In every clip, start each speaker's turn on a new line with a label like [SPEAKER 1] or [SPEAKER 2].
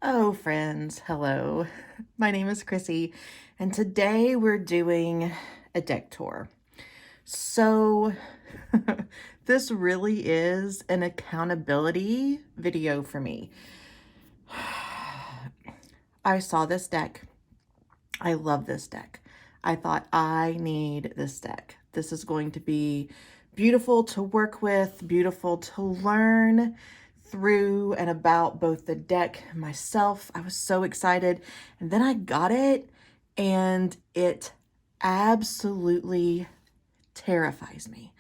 [SPEAKER 1] Oh, friends, hello. My name is Chrissy, and today we're doing a deck tour. So, this really is an accountability video for me. I saw this deck. I love this deck. I thought I need this deck. This is going to be beautiful to work with, beautiful to learn through and about both the deck and myself. I was so excited. And then I got it and it absolutely terrifies me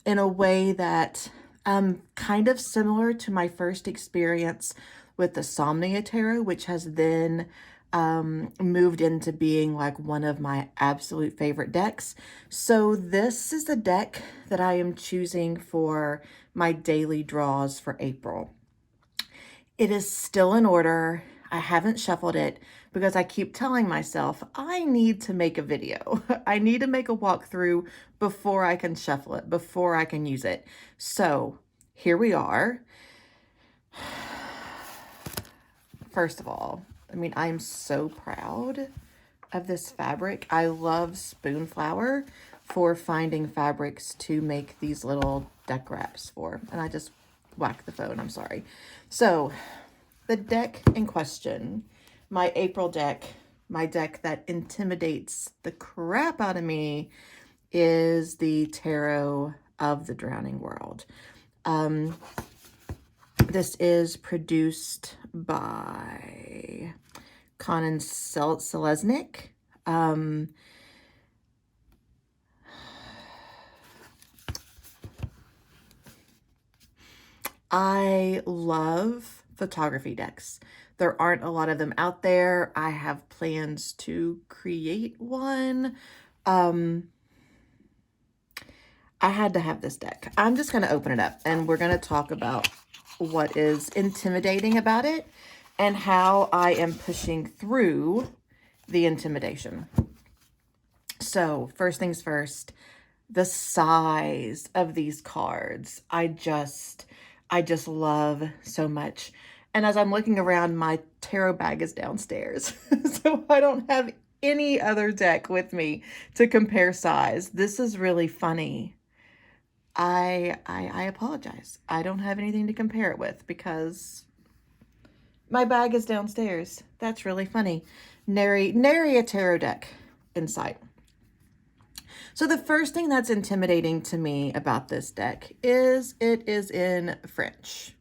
[SPEAKER 1] in a way that kind of similar to my first experience with the Somnia Tarot, which has then moved into being like one of my absolute favorite decks. So this is the deck that I am choosing for my daily draws for April. It is still in order. I haven't shuffled it because I keep telling myself I need to make a video. I need to make a walkthrough before I can shuffle it, before I can use it. So here we are. First of all, I mean, I'm so proud of this fabric. I love Spoonflower for finding fabrics to make these little deck wraps for. And I just whacked the phone, I'm sorry. So the deck in question, my April deck, my deck that intimidates the crap out of me, is the Tarot of the Drowning World. This is produced by Conan Selesnik. I love photography decks. There aren't a lot of them out there. I have plans to create one. I had to have this deck. I'm just going to open it up and we're going to talk about what is intimidating about it and how I am pushing through the intimidation. So first things first, the size of these cards, I just love so much. And as I'm looking around, my tarot bag is downstairs. So I don't have any other deck with me to compare size. This is really funny. I apologize. I don't have anything to compare it with because my bag is downstairs. That's really funny. Nary a tarot deck in sight. So the first thing that's intimidating to me about this deck is it is in French.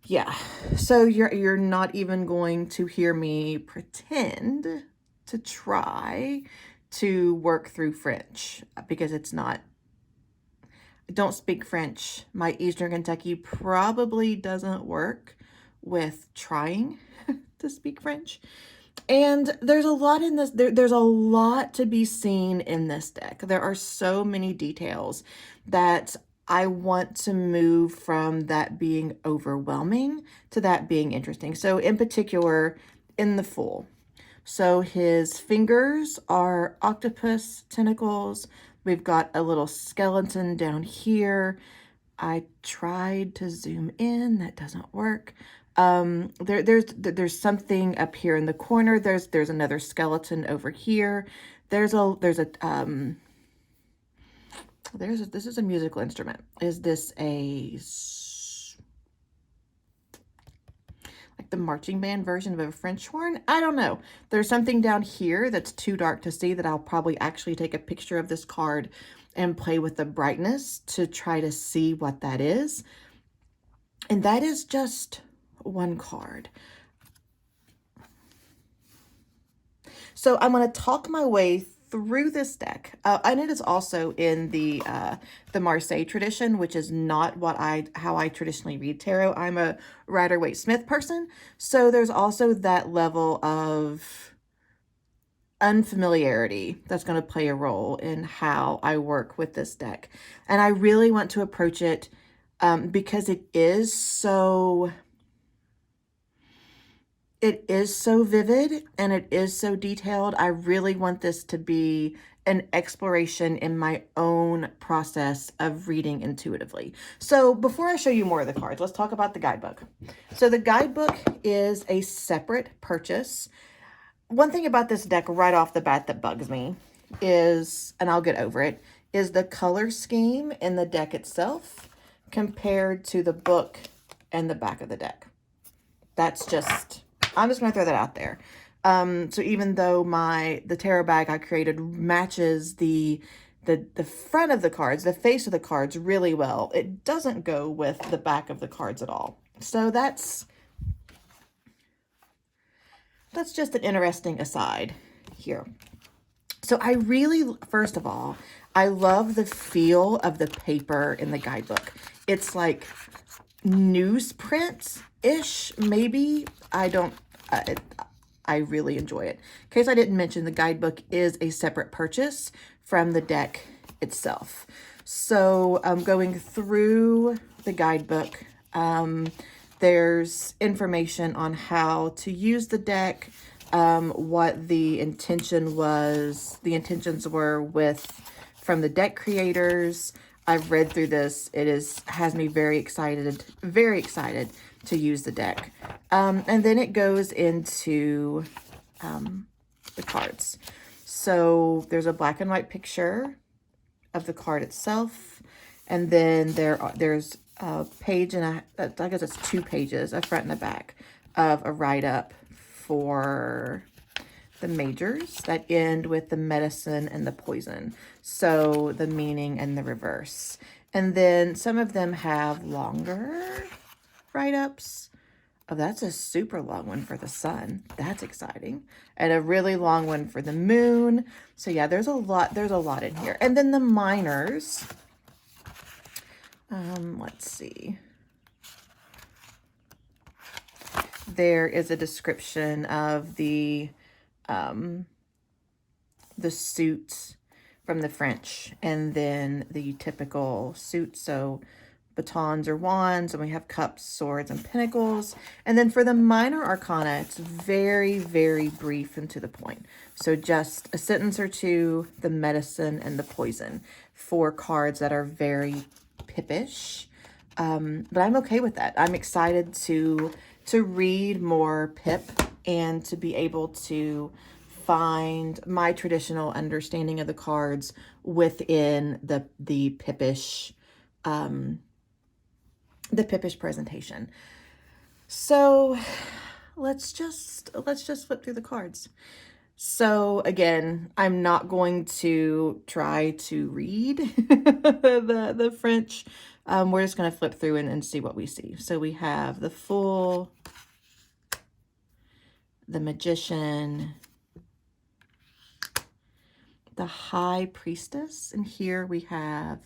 [SPEAKER 1] Yeah, so you're not even going to hear me pretend to try to work through French because it's not. I don't speak French. My Eastern Kentucky probably doesn't work with trying to speak French. And there's a lot in this, there's a lot to be seen in this deck. There are so many details that I want to move from that being overwhelming to that being interesting. So in particular, in the Fool. So his fingers are octopus tentacles. We've got a little skeleton down here. I tried to zoom in, that doesn't work. There's something up here in the corner. There's another skeleton over here. This is a musical instrument. Is this like the marching band version of a French horn? I don't know. There's something down here that's too dark to see that I'll probably actually take a picture of this card and play with the brightness to try to see what that is. And that is just one card. So I'm going to talk my way through this deck, and it is also in the Marseille tradition, which is not how I traditionally read tarot. I'm a Rider-Waite-Smith person, so there's also that level of unfamiliarity that's going to play a role in how I work with this deck. And I really want to approach it because it is so vivid and it is so detailed. I really want this to be an exploration in my own process of reading intuitively. So before I show you more of the cards, let's talk about the guidebook. So the guidebook is a separate purchase. One thing about this deck right off the bat that bugs me is, and I'll get over it, is the color scheme in the deck itself compared to the book and the back of the deck. That's just, I'm just going to throw that out there. So even though the tarot bag I created matches the front of the cards, the face of the cards really well, it doesn't go with the back of the cards at all. So that's just an interesting aside here. So I really, first of all, I love the feel of the paper in the guidebook. It's like newsprint-ish, maybe. I really enjoy it. In case I didn't mention, the guidebook is a separate purchase from the deck itself. So going through the guidebook, there's information on how to use the deck, what the intentions were from the deck creators. I've read through this. It has me very excited to use the deck. And then it goes into the cards. So there's a black and white picture of the card itself. And then there's a page and I guess it's 2 pages, a front and a back, of a write-up for the majors that end with the medicine and the poison. So the meaning and the reverse. And then some of them have longer write-ups. Oh, that's a super long one for the sun. That's exciting. And a really long one for the moon. So yeah, there's a lot in here. And then the minors. Let's see. There is a description of the suit from the French, and then the typical suit. So batons or wands, and we have cups, swords, and pentacles. And then for the minor arcana, it's very, very brief and to the point. So just a sentence or two, the medicine and the poison, for cards that are very pippish. But I'm okay with that. I'm excited to read more pip and to be able to find my traditional understanding of the cards within the pippish presentation. So let's just flip through the cards. So again, I'm not going to try to read the French. We're just going to flip through and see what we see. So we have the Fool, the Magician, the High Priestess, and here we have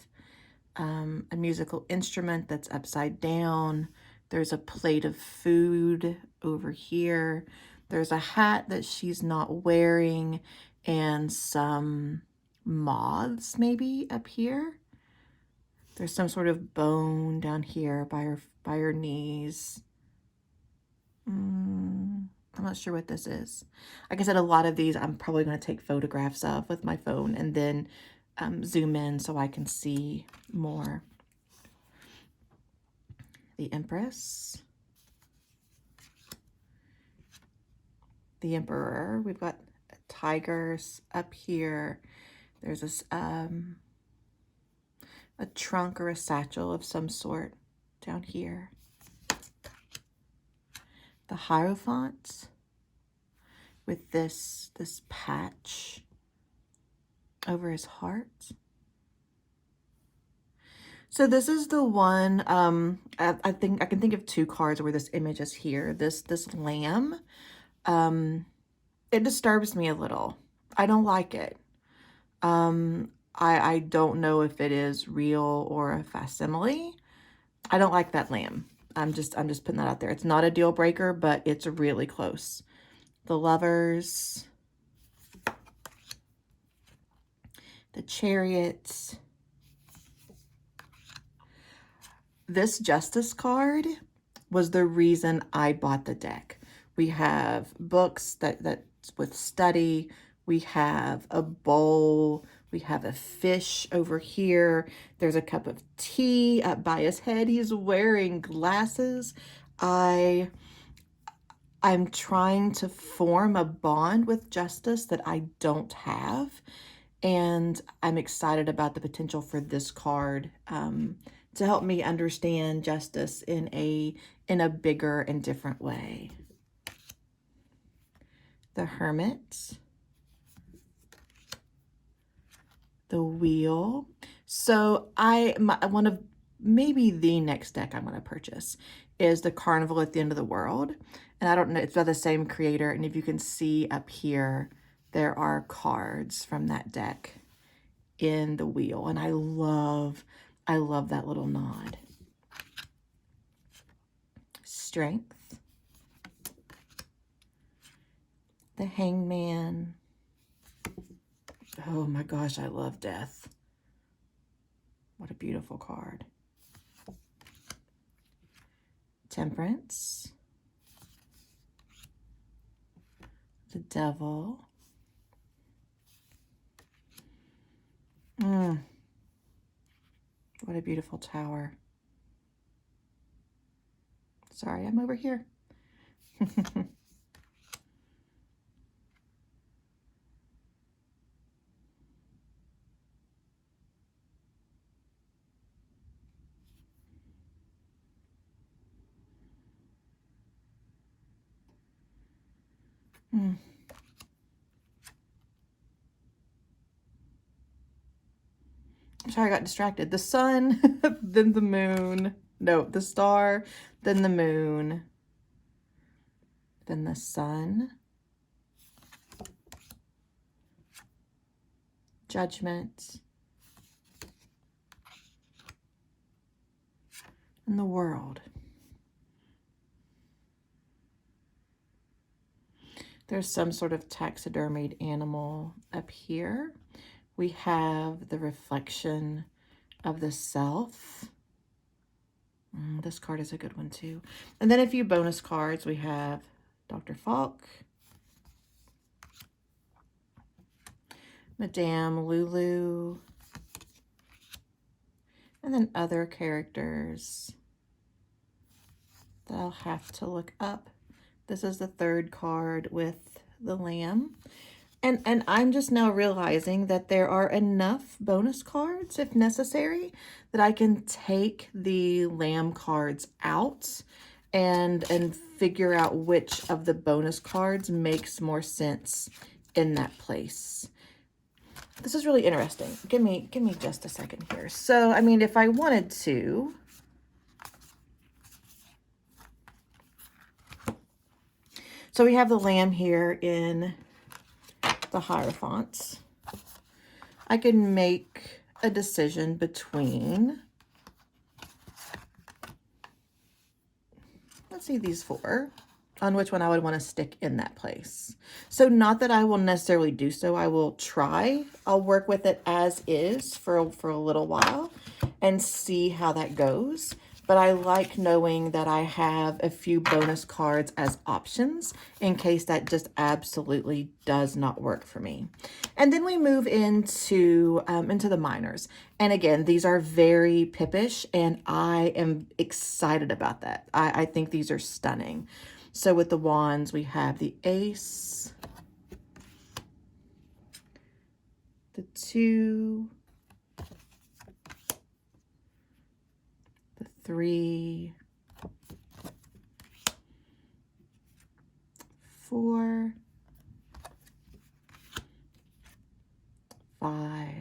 [SPEAKER 1] a musical instrument that's upside down. There's a plate of food over here. There's a hat that she's not wearing, and some moths maybe up here. There's some sort of bone down here by her knees. I'm not sure what this is. Like I said, a lot of these I'm probably going to take photographs of with my phone and then zoom in so I can see more. The Empress. The Emperor. We've got tigers up here. There's this a trunk or a satchel of some sort down here. The Hierophant with this patch over his heart. So this is the one, I think I can think of 2 cards where this image is here. This lamb, it disturbs me a little. I don't like it. I don't know if it is real or a facsimile. I don't like that lamb. I'm just putting that out there. It's not a deal breaker, but it's really close. The Lovers, the Chariot. This Justice card was the reason I bought the deck. We have books that with study, We have a bowl. We have a fish over here. There's a cup of tea up by his head. He's wearing glasses. I'm trying to form a bond with Justice that I don't have. And I'm excited about the potential for this card to help me understand Justice in a bigger and different way. The Hermit. The Wheel. So one of maybe the next deck I'm going to purchase is the Carnival at the End of the World. And I don't know, it's by the same creator. And if you can see up here, there are cards from that deck in the wheel. And I love that little nod. Strength. The Hangman. Oh my gosh, I love Death. What a beautiful card. Temperance. The Devil. What a beautiful tower. Sorry, I'm over here. I'm sorry, I got distracted. The sun, then the moon. No, the star, then the moon, then the sun. Judgment. And the world. There's some sort of taxidermied animal up here. We have the reflection of the self. This card is a good one too. And then a few bonus cards. We have Dr. Falk, Madame Lulu, and then other characters that I'll have to look up. This is the third card with the lamb. And I'm just now realizing that there are enough bonus cards, if necessary, that I can take the lamb cards out and figure out which of the bonus cards makes more sense in that place. This is really interesting. Give me just a second here. So, I mean, if I wanted to, so we have the lamb here in the Hierophants. I can make a decision between, let's see, these four, on which one I would want to stick in that place. So not that I will necessarily do so. I will try. I'll work with it as is for a little while and see how that goes. But I like knowing that I have a few bonus cards as options in case that just absolutely does not work for me. And then we move into the minors. And again, these are very pippish, and I am excited about that. I think these are stunning. So with the wands, we have the Ace, the 2, the 3, 4, 5,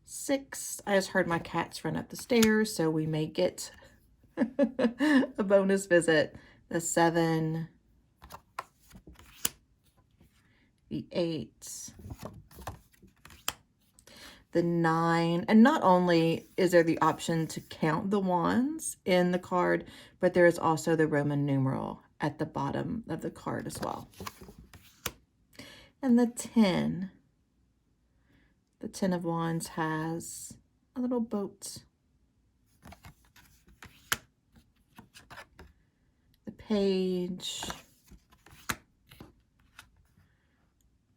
[SPEAKER 1] 6. I just heard my cats run up the stairs, so we may get a bonus visit. The 7, the 8, the 9. And not only is there the option to count the wands in the card, but there is also the Roman numeral at the bottom of the card as well. And the 10. The 10 of Wands has a little boat. The Page.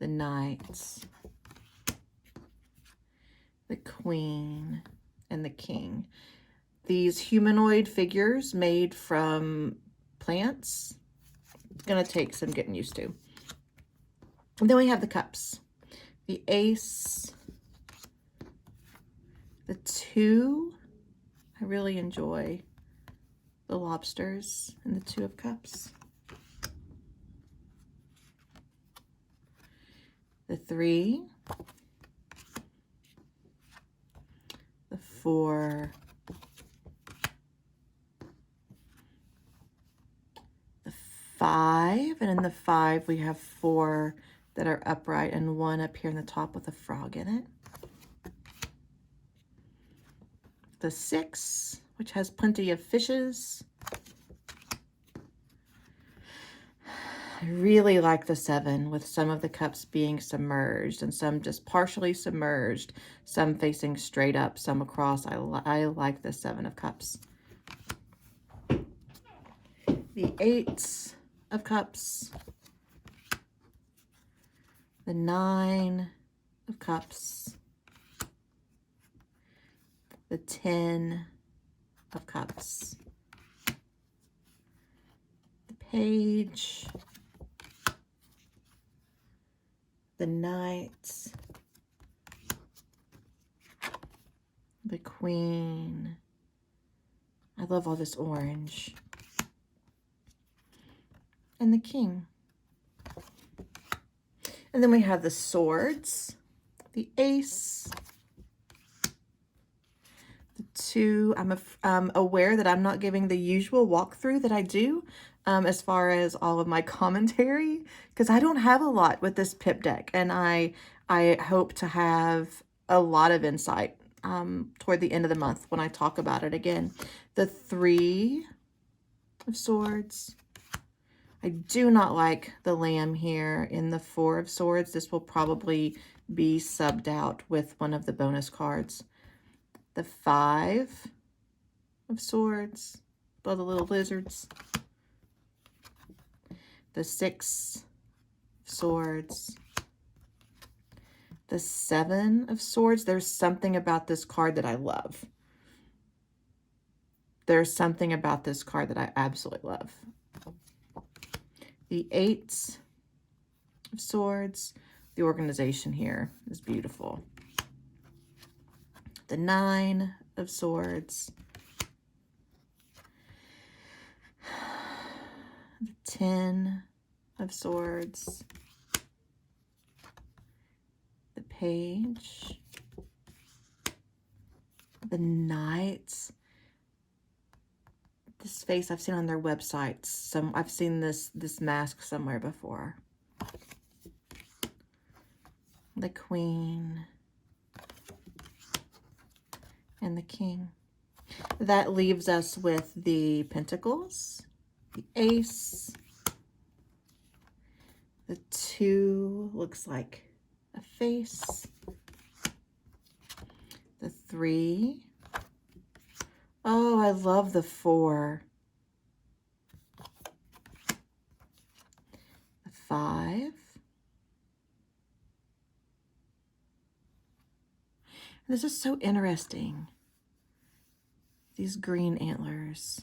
[SPEAKER 1] Knight, the Queen, and the King. These humanoid figures made from plants, it's gonna take some getting used to. And then we have the cups, the Ace, the 2. I really enjoy the lobsters and the 2 of Cups. The 3, the 4, the 5, and in the 5 we have 4 that are upright and 1 up here in the top with a frog in it. The 6, which has plenty of fishes. I really like the 7 with some of the cups being submerged and some just partially submerged, some facing straight up, some across. I like the 7 of Cups. The 8 of Cups. The 9 of Cups. The 10 of Cups. The Page. The Knight, the Queen. I love all this orange. And the King. And then we have the swords, the Ace, the 2. I'm aware that I'm not giving the usual walkthrough that I do as far as all of my commentary, because I don't have a lot with this pip deck, and I hope to have a lot of insight toward the end of the month when I talk about it again. The 3 of Swords. I do not like the lamb here in the 4 of Swords. This will probably be subbed out with one of the bonus cards. The 5 of Swords. All the little lizards. The 6 of Swords. The 7 of Swords. There's something about this card that I love. There's something about this card that I absolutely love. The 8 of Swords. The organization here is beautiful. The 9 of Swords. The 10 of Swords. The Page. The Knight. This face I've seen on their websites. I've seen this mask somewhere before. The Queen. And the King. That leaves us with the Pentacles, the Ace, the 2 looks like a face, the 3. Oh, I love the 4. The 5. This is so interesting. These green antlers.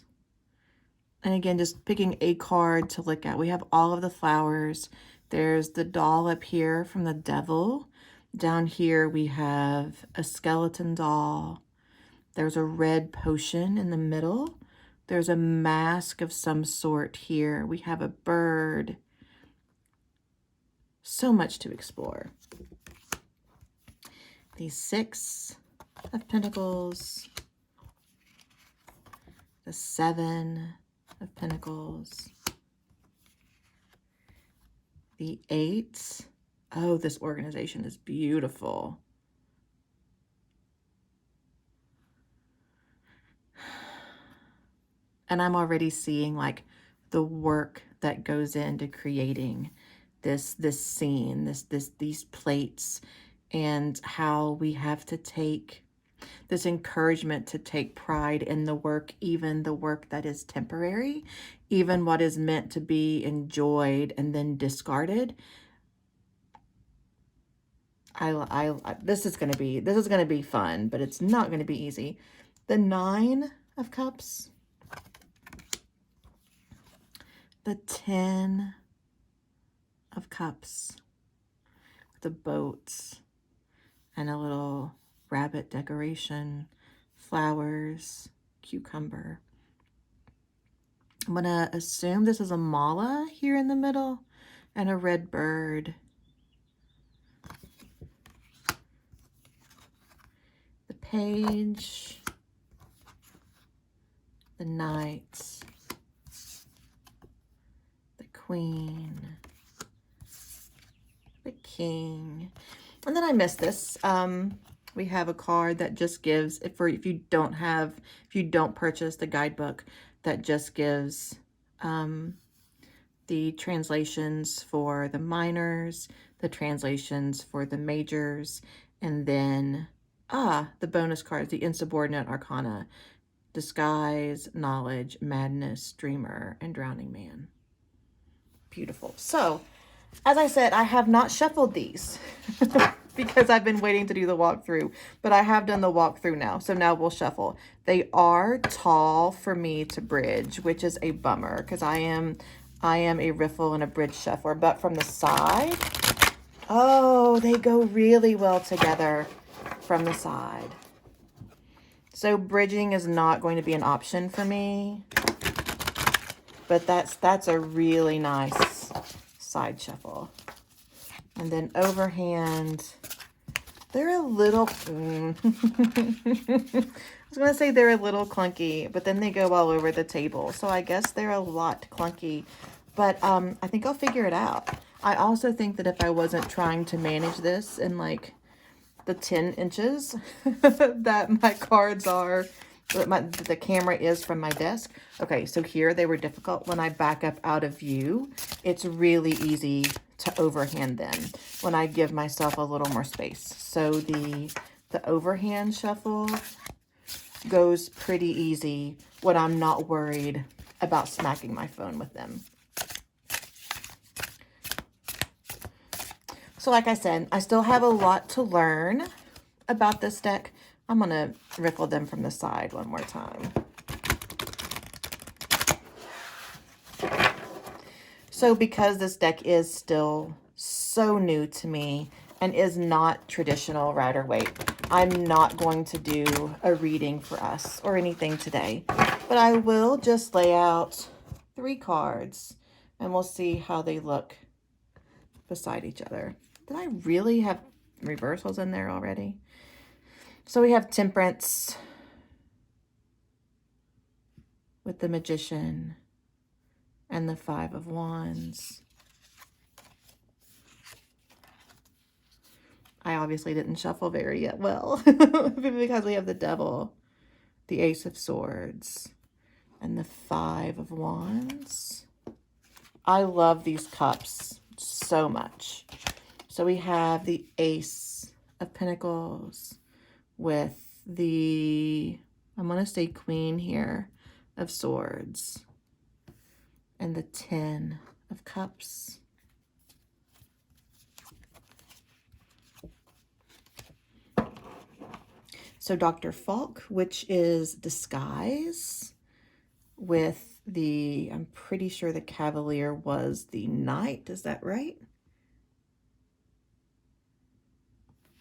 [SPEAKER 1] And again, just picking a card to look at. We have all of the flowers. There's the doll up here from the devil. Down here we have a skeleton doll. There's a red potion in the middle. There's a mask of some sort here. We have a bird. So much to explore. The 6 of Pentacles. The 7 of Pentacles. The 8. Oh, this organization is beautiful. And I'm already seeing like the work that goes into creating this scene, these plates, and how we have to take this encouragement to take pride in the work, even the work that is temporary, even what is meant to be enjoyed and then discarded. This is gonna be fun, but it's not gonna be easy. The 9 of Cups, the 10 of Cups, the boats, and a little rabbit decoration, flowers, cucumber. I'm gonna assume this is a mala here in the middle and a red bird. The page, the knight, the queen, the king, and then I missed this. We have a card that just gives, if you don't purchase the guidebook, that just gives the translations for the minors, the translations for the majors, and then the bonus cards, the insubordinate arcana, disguise, knowledge, madness, dreamer, and drowning man. Beautiful. So, as I said, I have not shuffled these because I've been waiting to do the walkthrough, but I have done the walkthrough now. So now we'll shuffle. They are tall for me to bridge, which is a bummer because I am a riffle and a bridge shuffler, but from the side, oh, they go really well together from the side. So bridging is not going to be an option for me, but that's a really nice side shuffle. And then overhand, they're a little, I was going to say they're a little clunky, but then they go all over the table. So I guess they're a lot clunky, but I think I'll figure it out. I also think that if I wasn't trying to manage this in like the 10 inches that my cards are, that the camera is from my desk. Okay, so here they were difficult. When I back up out of view, it's really easy to overhand them when I give myself a little more space. So the overhand shuffle goes pretty easy when I'm not worried about smacking my phone with them. So like I said, I still have a lot to learn about this deck. I'm going to riffle them from the side one more time. So because this deck is still so new to me and is not traditional Rider-Waite, I'm not going to do a reading for us or anything today. But I will just lay out 3 cards and we'll see how they look beside each other. Did I really have reversals in there already? So we have Temperance with the Magician and the 5 of Wands. I obviously didn't shuffle very yet well because we have the Devil, the Ace of Swords, and the 5 of Wands. I love these cups so much. So we have the Ace of Pentacles with the, I'm going to say Queen here, of Swords, and the 10 of Cups. So Dr. Falk, which is Disguise, with the, I'm pretty sure the Cavalier was the Knight. Is that right?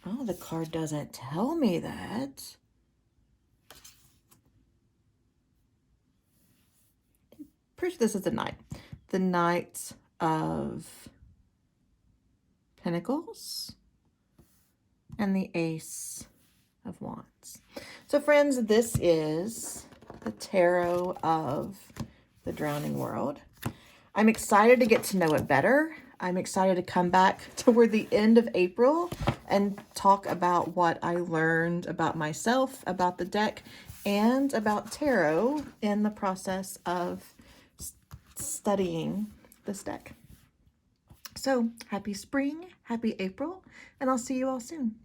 [SPEAKER 1] Oh, the card doesn't tell me that. Pretty sure this is the Knight. The Knight of Pentacles and the Ace of Wands. So friends, this is the tarot of the Drowning World. I'm excited to get to know it better. I'm excited to come back toward the end of April and talk about what I learned about myself, about the deck, and about tarot in the process of studying this deck. So happy spring, happy April, and I'll see you all soon.